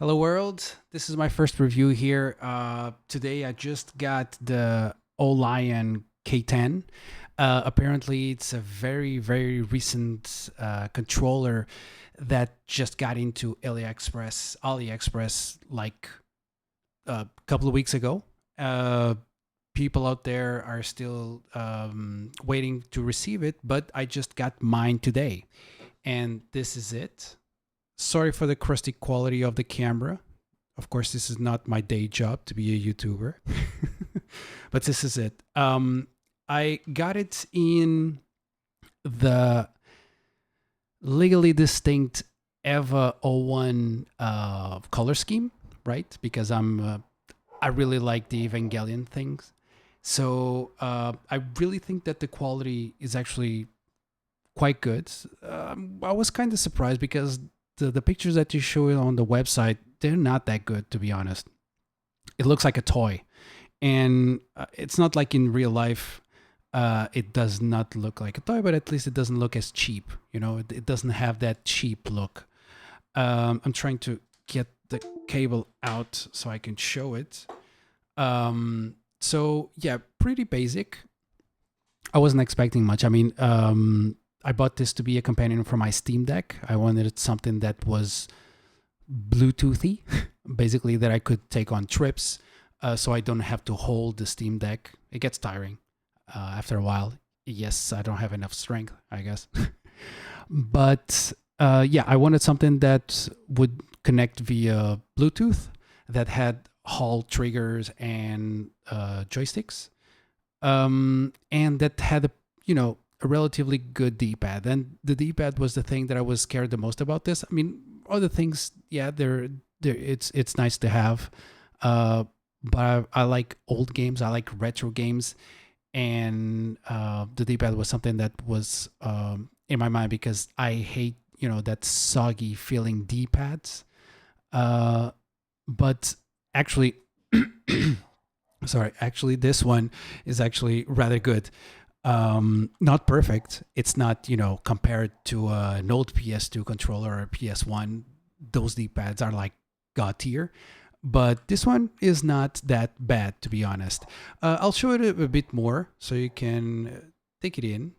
Hello world, this is my first review here. Today I just got the Aolion K10. Apparently it's a very recent controller that just got into AliExpress like a couple of weeks ago. Uh, People out there are still waiting to receive it, but I just got mine today. And this is it. Sorry for the crusty quality of the camera. Of course, this is not my day job to be a YouTuber, but this is it. I got it in the legally distinct Eva 01 color scheme, right? Because I really like the Evangelion things. So I really think that the quality is actually quite good. I was kind of surprised because the pictures that you show on the website, they're not that good, to be honest. It looks like a toy, and it's not like in real life. It does not look like a toy, but at least it doesn't look as cheap. It doesn't have that cheap look. I'm trying to get the cable out so I can show it. So yeah, pretty basic. I wasn't expecting much. I mean, I bought this to be a companion for my Steam Deck. I wanted something that was Bluetoothy, basically that I could take on trips, so I don't have to hold the Steam Deck. It gets tiring after a while. Yes, I don't have enough strength, I guess. But yeah, I wanted something that would connect via Bluetooth, that had Hall triggers and joysticks, and that had a relatively good D-pad. And the D-pad was the thing that I was scared the most about this. I mean, other things, yeah, it's nice to have, but I like old games. I like retro games, and the D-pad was something that was in my mind because I hate that soggy feeling D-pads. But actually, actually, this one is actually rather good. Not perfect. It's not, compared to an old PS2 controller or PS1. Those D-pads are like god tier, but this one is not that bad, to be honest. I'll show it a bit more so you can take it in.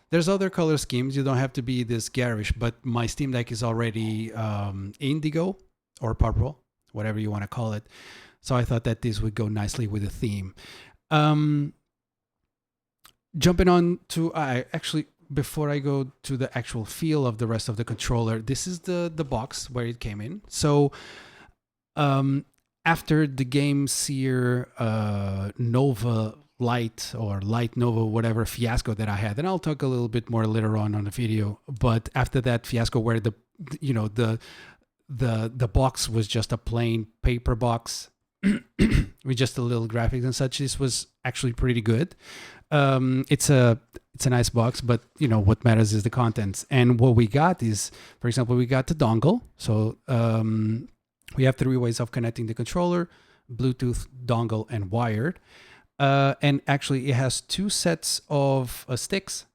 There's other color schemes. You don't have to be this garish, but my Steam Deck is already indigo or purple, whatever you want to call it. So I thought that this would go nicely with the theme. Jumping on to actually, before I go to the actual feel of the rest of the controller, this is the box where it came in. So after the Game Seer Nova Light or Light Nova, whatever fiasco that I had, and I'll talk a little bit more later on the video, but after that fiasco where the box was just a plain paper box with just a little graphics and such, this was actually pretty good. It's a nice box, but what matters is the contents. And what we got is, for example, we got the dongle. So we have three ways of connecting the controller: Bluetooth, dongle, and wired. And actually, it has two sets of sticks,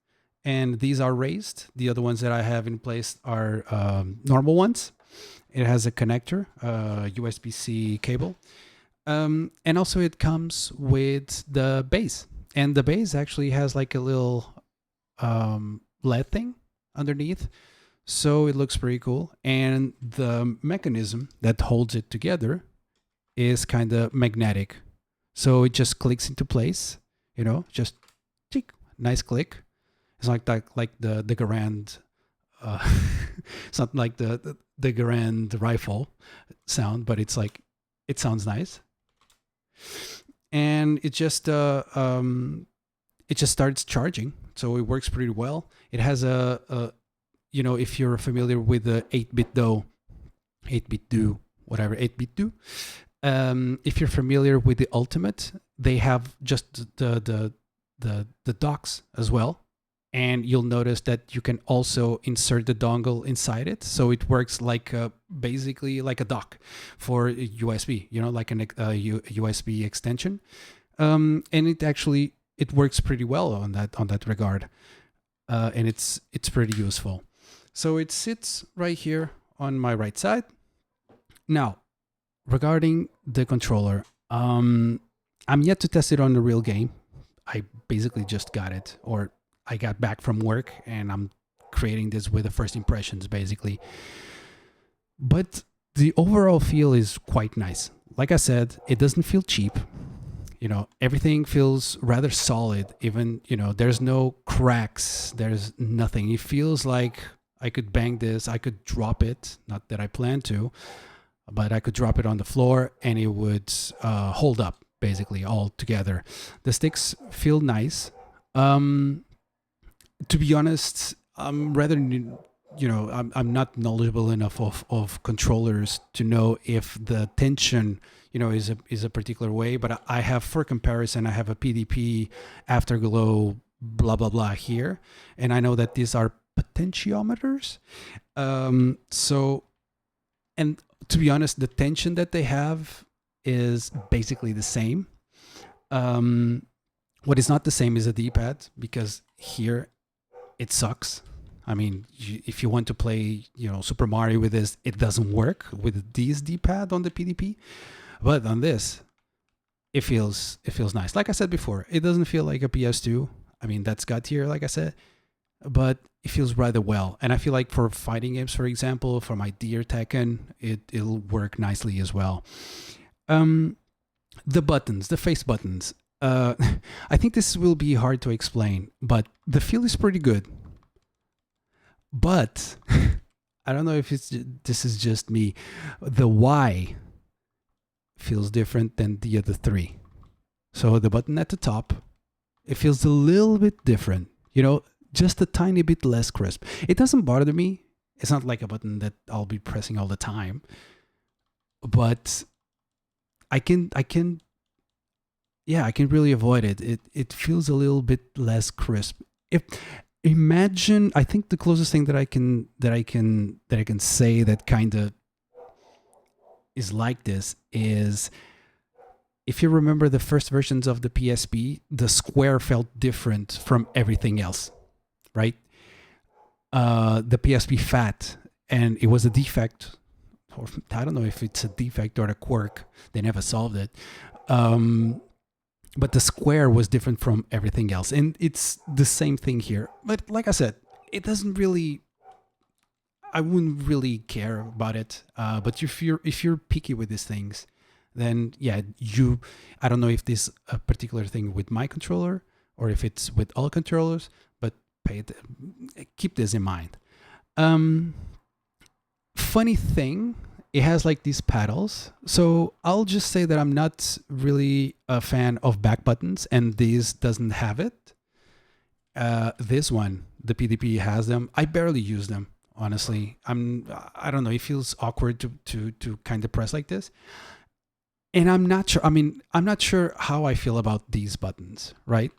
and these are raised. The other ones that I have in place are normal ones. It has a connector, USB-C cable, and also it comes with the base. And the base actually has like a little LED thing underneath. So it looks pretty cool. And the mechanism that holds it together is kind of magnetic. So it just clicks into place, just tick, nice click. It's like the Garand, it's not like the Garand rifle sound, but it's like, it sounds nice. And it just starts charging, so it works pretty well. It has if you're familiar with the 8-bit do, whatever 8-bit do, if you're familiar with the Ultimate, they have just the docks as well. And you'll notice that you can also insert the dongle inside it. So it works like basically like a dock for USB, like a USB extension. And it works pretty well on that regard. And it's pretty useful. So it sits right here on my right side. Now, regarding the controller, I'm yet to test it on the real game. I basically just got it, or I got back from work, and I'm creating this with the first impressions, basically. But the overall feel is quite nice. Like I said, it doesn't feel cheap. Everything feels rather solid. Even, there's no cracks, there's nothing. It feels like I could bang this, I could drop it, not that I plan to, but I could drop it on the floor and it would hold up basically all together. The sticks feel nice. To be honest, I'm rather I'm not knowledgeable enough of controllers to know if the tension is a particular way. But I have, for comparison, I have a PDP Afterglow blah blah blah here, and I know that these are potentiometers. So, and to be honest, the tension that they have is basically the same. What is not the same is a D-pad, because here it sucks. I mean, if you want to play, Super Mario with this, it doesn't work with this D-pad on the PDP. But on this, it feels nice. Like I said before, it doesn't feel like a PS2. I mean, that's God tier, like I said, but it feels rather well. And I feel like for fighting games, for example, for my dear Tekken, it'll work nicely as well. The buttons, the face buttons. I think this will be hard to explain, but the feel is pretty good. But I don't know if this is just me. The Y feels different than the other three. So the button at the top, it feels a little bit different. Just a tiny bit less crisp. It doesn't bother me. It's not like a button that I'll be pressing all the time. But I can really avoid it. It feels a little bit less crisp. Imagine, I think the closest thing that I can say that kind of is like this is, if you remember the first versions of the PSP, the square felt different from everything else, right? The PSP Fat, and it was a defect, or I don't know if it's a defect or a quirk. They never solved it. But the square was different from everything else, and it's the same thing here. But like I said, it doesn't really. I wouldn't really care about it. But if you're picky with these things, then yeah, I don't know if this a particular thing with my controller or if it's with all controllers, but keep this in mind. Funny thing, it has like these paddles. So I'll just say that I'm not really a fan of back buttons, and this doesn't have it. This one, the PDP, has them. I barely use them, honestly. I don't know. It feels awkward to kind of press like this. And I'm not sure. I mean, I'm not sure how I feel about these buttons, right?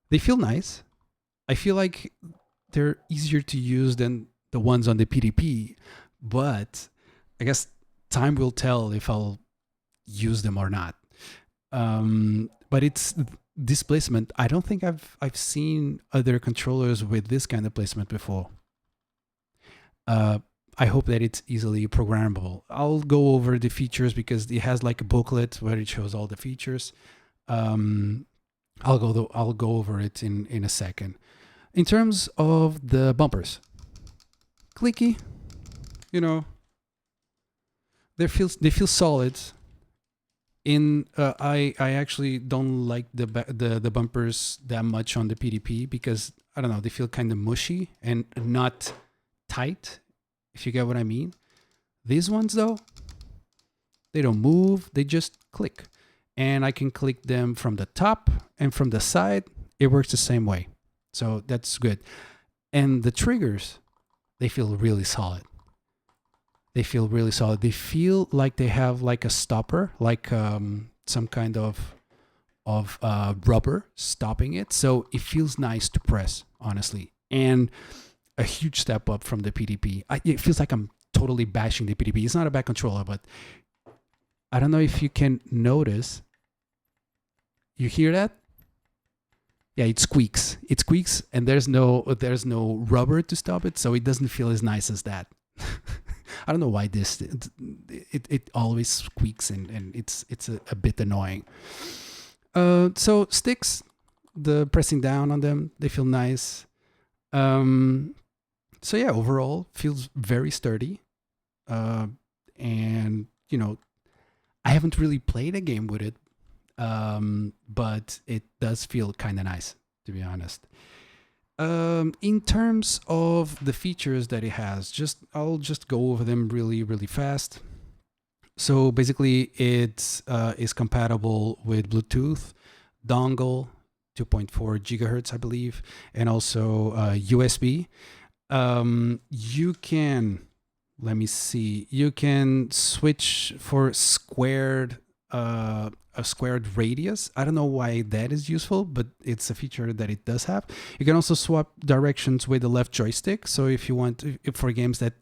They feel nice. I feel like they're easier to use than the ones on the PDP, but I guess time will tell if I'll use them or not. But it's this placement. I don't think I've seen other controllers with this kind of placement before. I hope that it's easily programmable. I'll go over the features because it has like a booklet where it shows all the features. I'll go over it in a second. In terms of the bumpers, clicky, they feel solid. I actually don't like the bumpers that much on the PDP because I don't know, they feel kind of mushy and not tight, if you get what I mean. These ones though, they don't move, they just click. And I can click them from the top and from the side. It works the same way. So that's good. And the triggers, they feel really solid. They feel really solid. They feel like they have like a stopper, like some kind of rubber stopping it. So it feels nice to press, honestly. And a huge step up from the PDP. It feels like I'm totally bashing the PDP. It's not a bad controller, but I don't know if you can notice. You hear that? Yeah, it squeaks. It squeaks, and there's no rubber to stop it, so it doesn't feel as nice as that. I don't know why it always squeaks, and it's a bit annoying. So sticks, the pressing down on them, they feel nice. Um, so yeah, overall feels very sturdy. Uh, and I haven't really played a game with it, but it does feel kind of nice, to be honest. In terms of the features that it has, I'll just go over them really, really fast. So basically, it is compatible with Bluetooth, dongle, 2.4 gigahertz, I believe, and also USB. You can, let me see, you can switch for a squared radius. I don't know why that is useful, but it's a feature that it does have. You can also swap directions with the left joystick. So if you want to, if for games that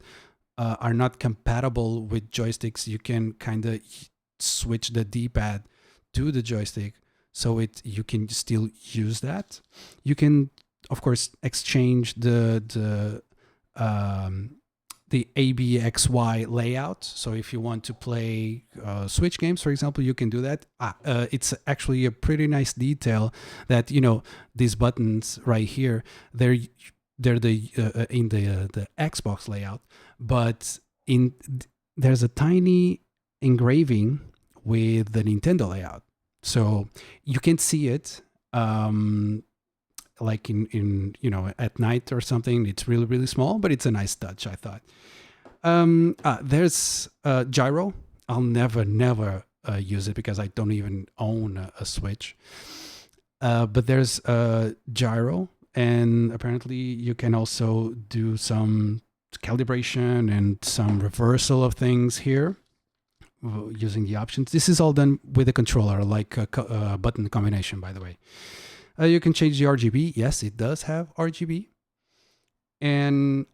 are not compatible with joysticks, you can kind of switch the D-pad to the joystick, so you can still use that. You can, of course, exchange the ABXY layout. So if you want to play Switch games, for example, you can do that. It's actually a pretty nice detail that these buttons right here, they're the in the Xbox layout, but there's a tiny engraving with the Nintendo layout, so you can see it. Like in at night or something. It's really, really small, but it's a nice touch, I thought. There's gyro. I'll never use it because I don't even own a Switch. But there's gyro, and apparently you can also do some calibration and some reversal of things here using the options. This is all done with a controller, like a button combination, by the way. You can change the RGB. Yes, it does have RGB. And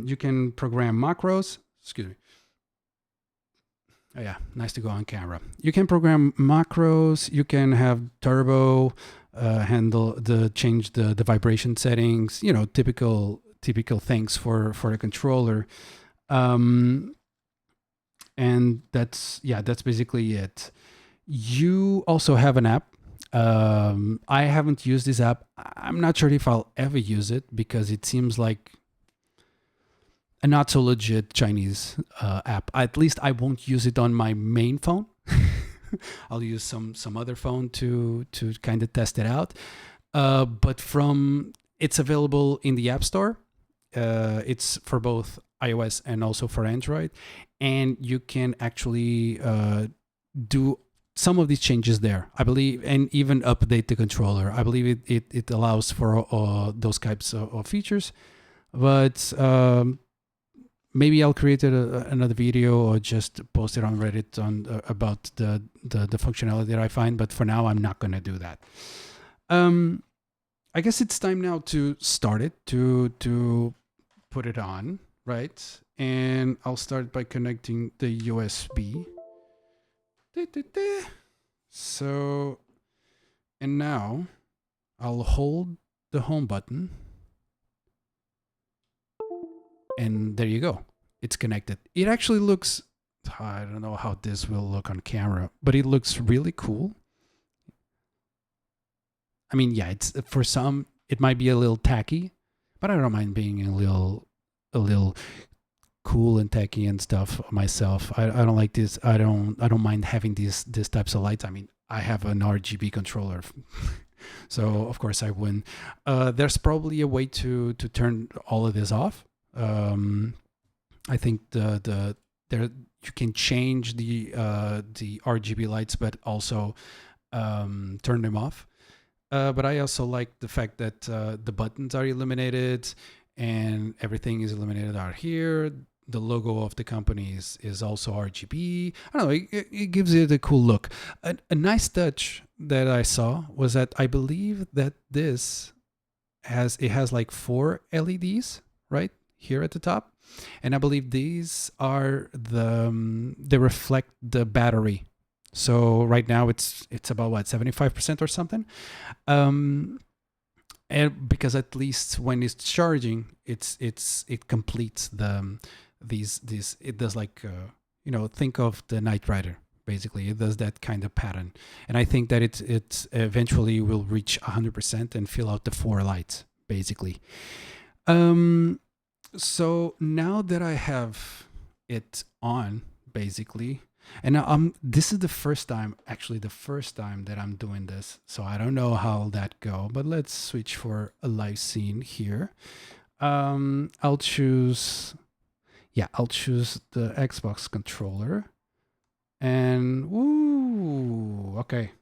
you can program macros. Excuse me. Oh yeah, nice to go on camera. You can program macros. You can have turbo, change the vibration settings. Typical things for a controller. And that's basically it. You also have an app. I haven't used this app. I'm not sure if I'll ever use it because it seems like a not so legit Chinese app. At least I won't use it on my main phone. I'll use some other phone to kind of test it out. But it's available in the App Store. It's for both iOS and also for Android, and you can actually do some of these changes there, I believe, and even update the controller. I believe it allows for those types of features, but maybe I'll create another video or just post it on Reddit about the functionality that I find. But for now, I'm not going to do that. I guess it's time now to start it, to put it on, right? And I'll start by connecting the USB. So, and now I'll hold the home button, and there you go. It's connected. It actually looks, I don't know how this will look on camera, but it looks really cool. I mean, yeah, it's for some it might be a little tacky, but I don't mind being a little cool and techy and stuff myself. I don't like this. I don't mind having these types of lights. I mean, I have an RGB controller, so of course I wouldn't. There's probably a way to turn all of this off. I think there you can change the RGB lights, but also turn them off. But I also like the fact that the buttons are illuminated and everything is illuminated out here. The logo of the company is also RGB. I don't know, it gives it a cool look. A nice touch that I saw was that I believe that this has like 4 LEDs right here at the top. And I believe these are they reflect the battery. So right now it's about what, 75% or something. And because at least when it's charging, it completes these it does like think of the Knight Rider. Basically, it does that kind of pattern, and I think that it eventually will reach 100% and fill out the 4 lights basically. Um, so now that I have it on, basically, and now this is the first time, actually the first time that I'm doing this, so I don't know how that go, but let's switch for a live scene here. I'll choose, yeah, I'll choose the Xbox controller, and woo, okay.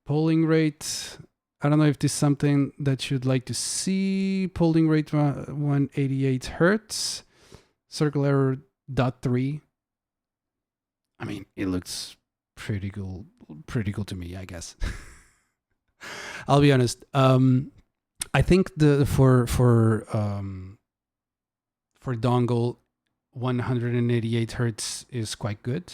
Polling rate, I don't know if this is something that you'd like to see. Polling rate 188 hertz. Circle error 0.3. I mean, it looks pretty cool to me, I guess. I'll be honest. I think the for dongle 188 hertz is quite good.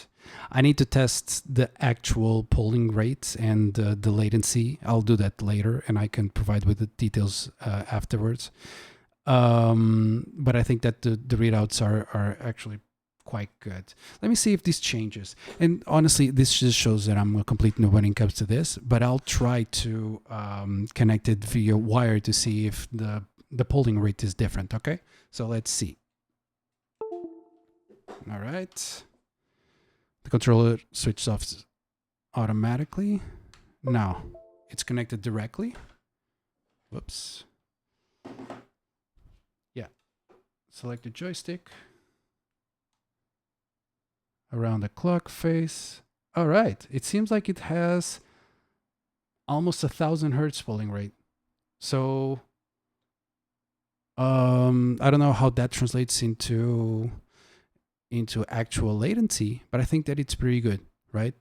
I need to test the actual polling rates and the latency. I'll do that later, and I can provide with the details afterwards. But I think that the readouts are actually quite good. Let me see if this changes. And honestly, this just shows that I'm a complete noob when it comes to this, but I'll try to connect it via wire to see if the polling rate is different, okay? So let's see. All right. The controller switches off automatically. Now, it's connected directly. Whoops. Yeah. Select the joystick. Around the clock face. All right. It seems like it has almost 1,000 hertz polling rate. So, I don't know how that translates into actual latency, but I think that it's pretty good, right?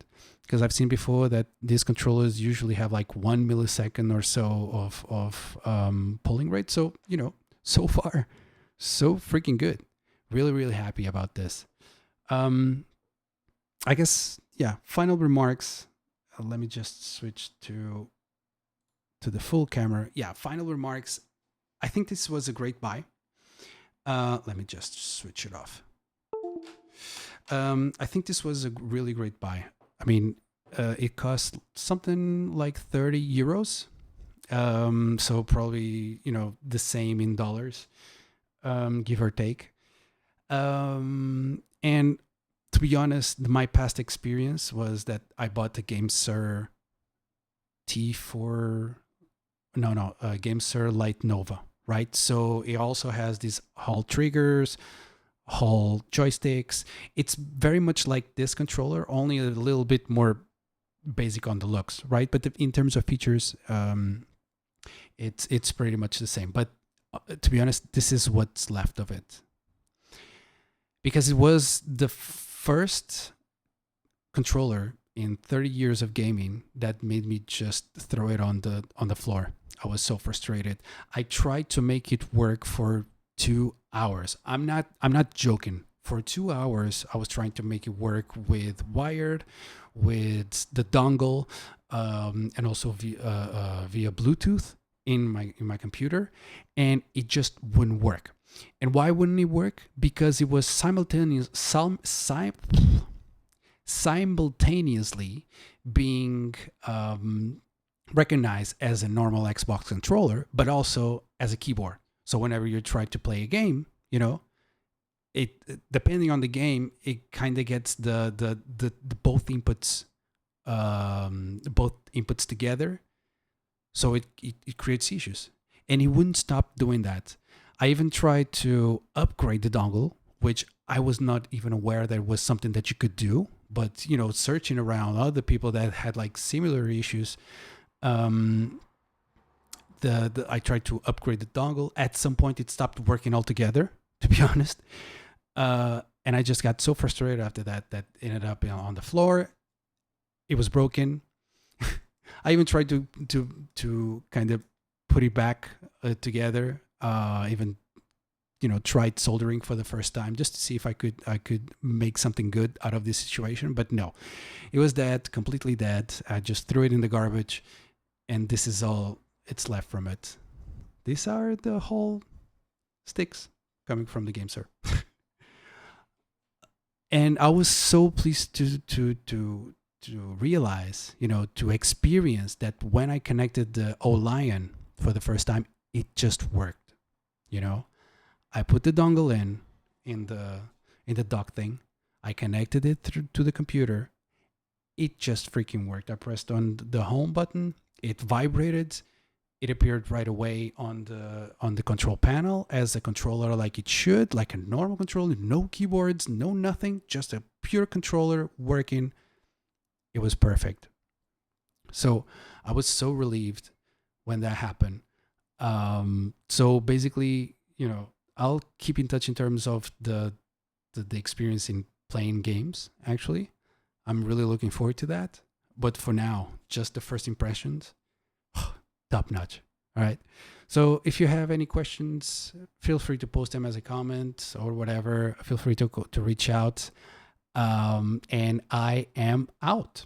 Because I've seen before that these controllers usually have like 1 millisecond or so of polling rate. So, so far, so freaking good. Really, really happy about this. I guess, yeah, final remarks. Let me just switch to the full camera. Yeah, final remarks. I think this was a great buy. Let me just switch it off. I think this was a really great buy. I mean, it cost something like 30 euros. So probably, the same in dollars, give or take. And to be honest, my past experience was that I bought the GameSir T4, GameSir Light Nova, right? So it also has these Hall triggers, Hall joysticks. It's very much like this controller, only a little bit more basic on the looks, right? But in terms of features, it's pretty much the same. But to be honest, this is what's left of it, because it was the first controller in 30 years of gaming that made me just throw it on the floor. I was so frustrated. I tried to make it work for 2 hours. I'm not joking. For 2 hours, I was trying to make it work with wired, with the dongle, and also via Bluetooth in my computer, and it just wouldn't work. And why wouldn't it work? Because it was simultaneously being recognized as a normal Xbox controller, but also as a keyboard. So whenever you try to play a game, it depending on the game, it kind of gets the both inputs together. So it creates issues, and it wouldn't stop doing that. I even tried to upgrade the dongle, which I was not even aware that was something that you could do. But searching around other people that had like similar issues, I tried to upgrade the dongle. At some point, it stopped working altogether, to be honest. And I just got so frustrated after that it ended up on the floor. It was broken. I even tried to kind of put it back together. Even tried soldering for the first time just to see if I could make something good out of this situation. But no, it was dead, completely dead. I just threw it in the garbage, and this is all it's left from it. These are the whole sticks. coming from the game, sir. And I was so pleased to realize, to experience that when I connected the Aolion for the first time, it just worked. You know, I put the dongle in the dock thing. I connected it through to the computer. It just freaking worked. I pressed on the home button. It vibrated. It appeared right away on the control panel as a controller, like it should, like a normal controller. No keyboards, no nothing, just a pure controller working. It was perfect. So I was so relieved when that happened. So basically, I'll keep in touch in terms of the experience in playing games. Actually, I'm really looking forward to that. But for now, just the first impressions, top notch. All right. So if you have any questions, feel free to post them as a comment or whatever. Feel free to reach out. And I am out.